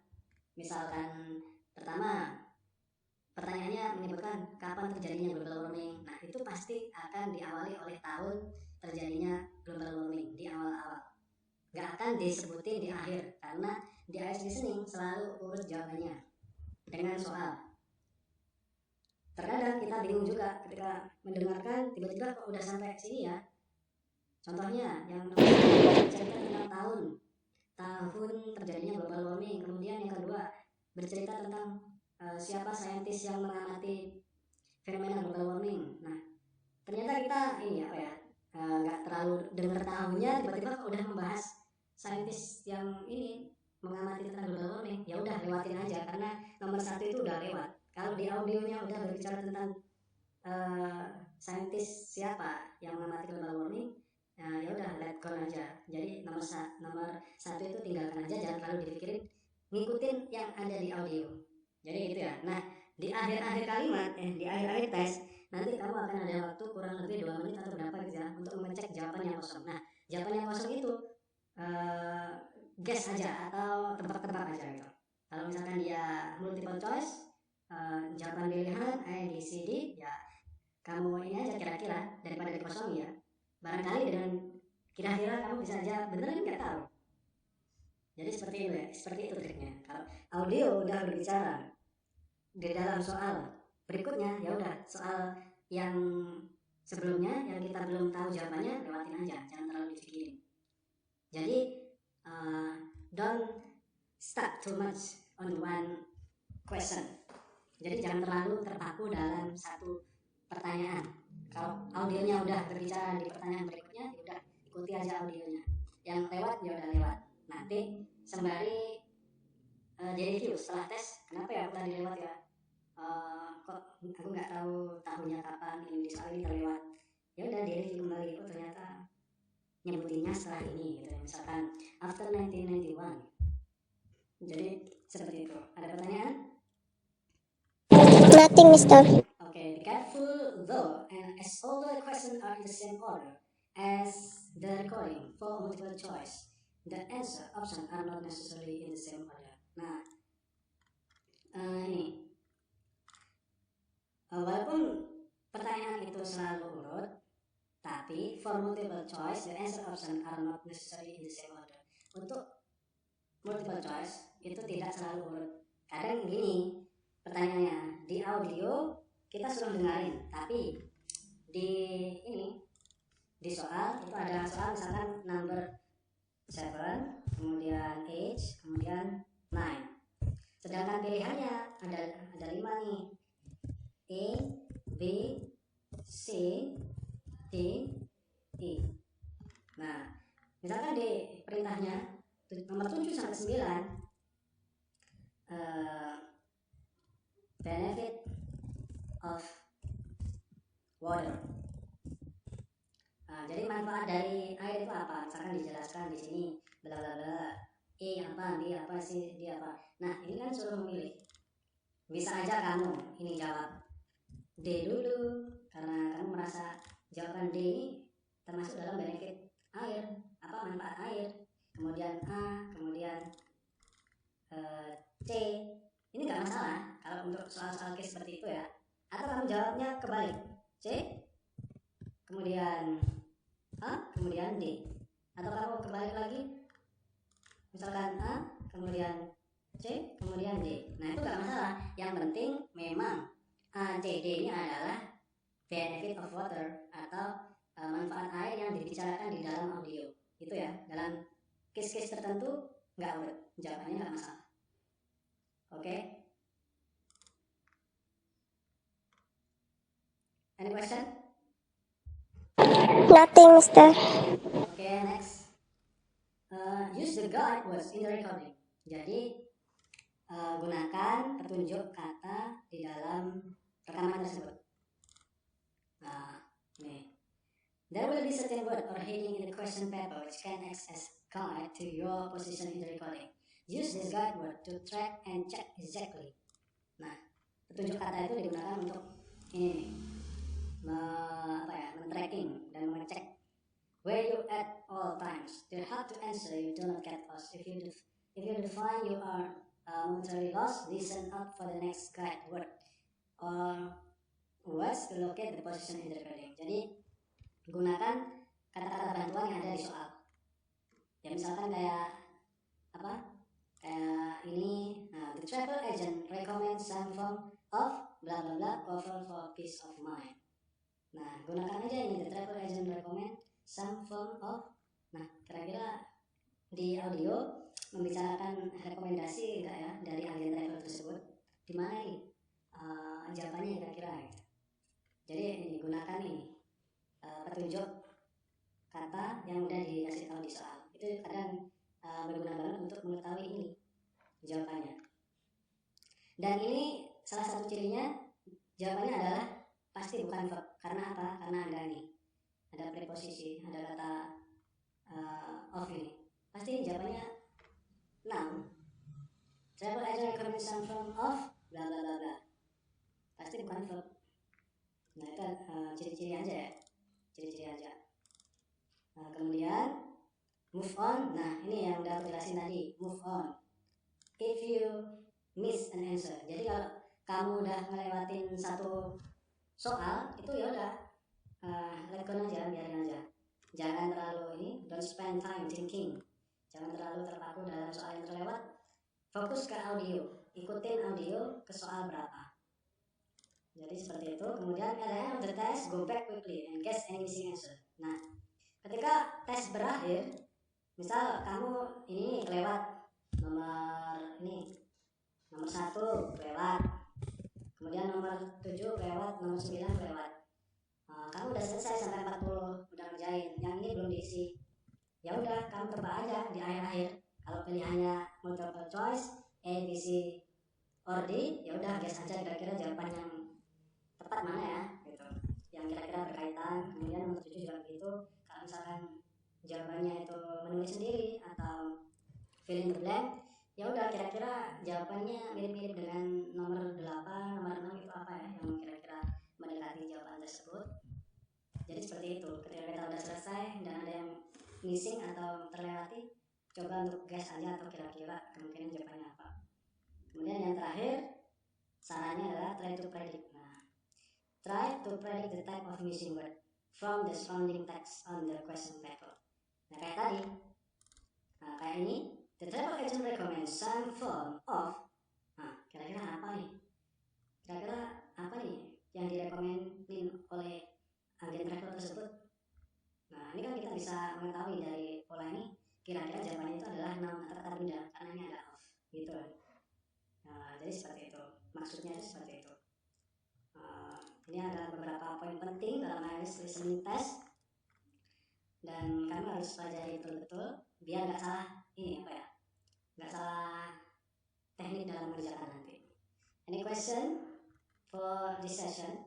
Misalkan pertama, pertanyaannya menyebutkan kapan terjadinya global warming. Nah, itu pasti akan diawali oleh tahun terjadinya global warming di awal-awal. Gak akan disebutin di akhir, karena di AS listening selalu urut jawabannya dengan soal. Terkadang kita bingung juga ketika mendengarkan tiba-tiba kok udah sampai sini ya. Contohnya yang bercerita tentang tahun terjadinya global warming. Kemudian yang kedua bercerita tentang siapa saintis yang mengamati fenomena global warming. Nah, ternyata kita ini apa ya, nggak terlalu dengar tahunnya, tiba-tiba kok udah membahas saintis yang ini mengamati tentang global warming. Ya udah lewatin aja karena nomor 1 itu udah lewat. Kalau di audionya udah berbicara tentang saintis siapa yang mengamati global warming, ya udah let go aja. Jadi nomor 1 itu tinggalkan aja, jangan terlalu dipikirin, ngikutin yang ada di audio. Jadi gitu ya. Nah, di akhir-akhir kalimat di akhir-akhir tes nanti kamu akan ada waktu kurang lebih 2 menit atau berapa gitu ya untuk mengecek jawaban yang kosong. Nah, jawaban yang kosong itu guess aja atau tebak-tebak aja gitu. Kalau misalkan dia multiple choice, jawaban pilihan A, B, C, D, ya kamu ini aja kira-kira daripada dikosong ya. Barangkali dengan kira-kira kamu bisa aja bener kan, nggak tahu. Jadi seperti itu ya, seperti itu triknya. Kalau audio udah berbicara di dalam soal berikutnya, ya udah soal yang sebelumnya yang kita belum tahu jawabannya lewatin aja, jangan terlalu dipikirin. Jadi don't stuck too much on one question. Jadi jangan terlalu terpaku dalam satu pertanyaan. Kalau audionya udah berbicara di pertanyaan berikutnya, ya udah ikuti aja audionya. Yang lewat ya udah lewat. Nanti sembari direview setelah tes, kenapa ya aku tadi lewat ya? Kok aku nggak tahu tahunnya kapan ini soal ini terlewat. Ya udah direview kembali. Oh ternyata nyebutinnya setelah ini gitu. Misalkan after 1991. Jadi seperti itu. Ada pertanyaan? Nothing, Mister. Okay, be careful though, and as all the questions are in the same order as the recording for multiple choice, the answer options are not necessarily in the same order. Nah, ini walaupun pertanyaan itu selalu urut, tapi for multiple choice, the answer options are not necessarily in the same order. Untuk multiple choice itu tidak selalu urut. Kadang gini pertanyaannya, di audio kita suruh dengerin, tapi di soal itu ada soal misalkan number 7, kemudian age, kemudian 9. Sedangkan pilihannya ada 5 nih. A, B, C, D, E. Nah, misalkan di perintahnya nomor 7 sampai 9 benefit of water. Jadi manfaat dari air itu apa? Misalkan dijelaskan di sini, bla bla bla. Apa, B apa, C, D apa. Nah, ini kan suruh memilih. Bisa aja kamu ini jawab D dulu, karena kamu merasa jawaban D ini termasuk dalam benefit air, apa manfaat air. Kemudian A, kemudian C. Ini nggak masalah kalau untuk soal-soal case seperti itu ya. Atau kamu jawabnya kebalik, C, kemudian A, kemudian D. Atau kamu kebalik lagi, misalkan A, kemudian C, kemudian D. Nah, itu nggak masalah. Yang penting memang A, C, D ini adalah benefit of water atau manfaat air yang dibicarakan di dalam audio. Itu ya, dalam case-case tertentu nggak urut, jawabannya nggak masalah. Oke? Any question? Nothing, Mister. Okay, next. Use the guide words in the recording. Jadi gunakan petunjuk kata di dalam rekaman tersebut. Nih. There will be certain word or heading in the question paper which can act as guide to your position in the recording. Use this guide word to track and check exactly. Nah, petunjuk kata itu digunakan untuk ini men-tracking dan mengecek where you at all times. You have to answer, you do not get lost. If you define you are momentarily lost, listen out for the next guide word or words to locate the position in the recording. Jadi gunakan kata-kata bantuan yang ada di soal. Ya misalkan kayak apa? Kayak ini, the travel agent recommends some form of bla bla bla cover for peace of mind. Nah, gunakan aja ini, the travel agent recommend some form of. Nah, kira-kira di audio membicarakan rekomendasi enggak ya dari agen travel tersebut? Di mana ini jawabannya kira-kira gitu. Jadi ini gunakan ini petunjuk kata yang udah dikasih tahu di soal. Itu kadang berguna banget untuk mengetahui ini jawabannya. Dan ini salah satu cirinya jawabannya adalah pasti bukan verb. Karena apa? Karena ada ini, ada preposisi, ada kata of ini. Pasti jawabannya noun. Travel agent recommends some form of bla bla bla bla. Pasti bukan verb. Nah itu ciri-ciri aja ya, ciri-ciri aja. Kemudian move on. Nah ini yang udah aku jelasin tadi, move on. If you miss an answer, jadi kalau kamu udah ngelewatin satu soal itu ya udah let go aja, biarin aja. Jangan terlalu ini, don't spend time thinking. Jangan terlalu terpaku dalam soal yang terlewat. Fokus ke audio, ikutin audio ke soal berapa. Jadi seperti itu. Kemudian at the end of the test, go back quickly and guess any missing answer. Nah, ketika tes berakhir, misal kamu ini kelewat nomor 1 kelewat, kemudian nomor 7 kelewat, nomor 9 kelewat. Kamu udah selesai sampai 40, udah ngerjain, yang ini belum diisi. Ya udah, kamu tebak aja di akhir-akhir. Kalau pilihannya multiple choice, A, B, C, or D, ya udah guess aja kira-kira jawaban yang tepat mana ya, gitu. Yang kira-kira berkaitan. Kemudian nomor 7 juga begitu. Kalau misalkan jawabannya itu menulis sendiri atau fill in the blank, ya udah kira-kira jawabannya mirip-mirip dengan nomor 8, nomor 6 itu apa ya, yang kira-kira mendekati jawaban tersebut. Jadi seperti itu. Ketika kita udah selesai dan ada yang missing atau terlewati, coba untuk guess aja atau kira-kira kemungkinan jawabannya apa. Kemudian yang terakhir sarannya adalah try to predict. Nah, try to predict the type of missing word from the surrounding text on the question paper. Nah kayak tadi, kayak ini, the travel agent recommends some form of. Nah kira-kira apa nih? Kira-kira apa nih yang direkomendin oleh agen travel tersebut? Nah ini kan kita bisa mengetahui dari pola ini, kira-kira jawabannya itu adalah noun atau kata benda karena ini ada of, gitu kan. Jadi seperti itu, maksudnya itu seperti itu. Ini ada beberapa poin penting dalam analysis listening test dan kamu harus pelajari betul-betul biar nggak salah ini apa ya, nggak salah teknik dalam mengerjakan nanti. Any question for this session?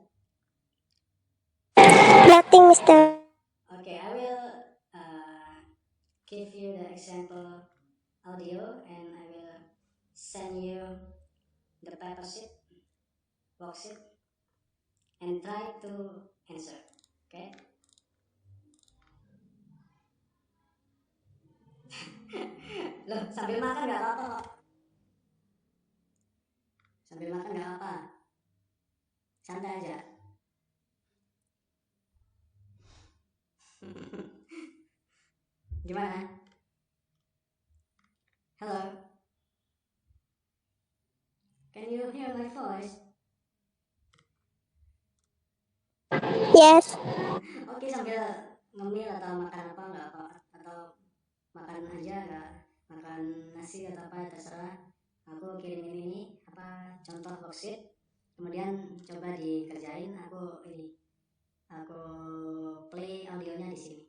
Nothing, Mister. Okay, I will give you the example audio and I will send you the paper sheet, worksheet, and try to answer. Okay? Loh, sambil makan nggak apa-apa kok. Sambil makan nggak apa-apa. Santai aja. Gimana? Hello? Can you hear my voice? Yes. Oke, sambil ngemil atau makan apa nggak apa, atau makan aja nggak, makan nasi atau apa terserah. Aku kirimin ini apa contoh worksheet, kemudian coba dikerjain. Aku play audionya di sini.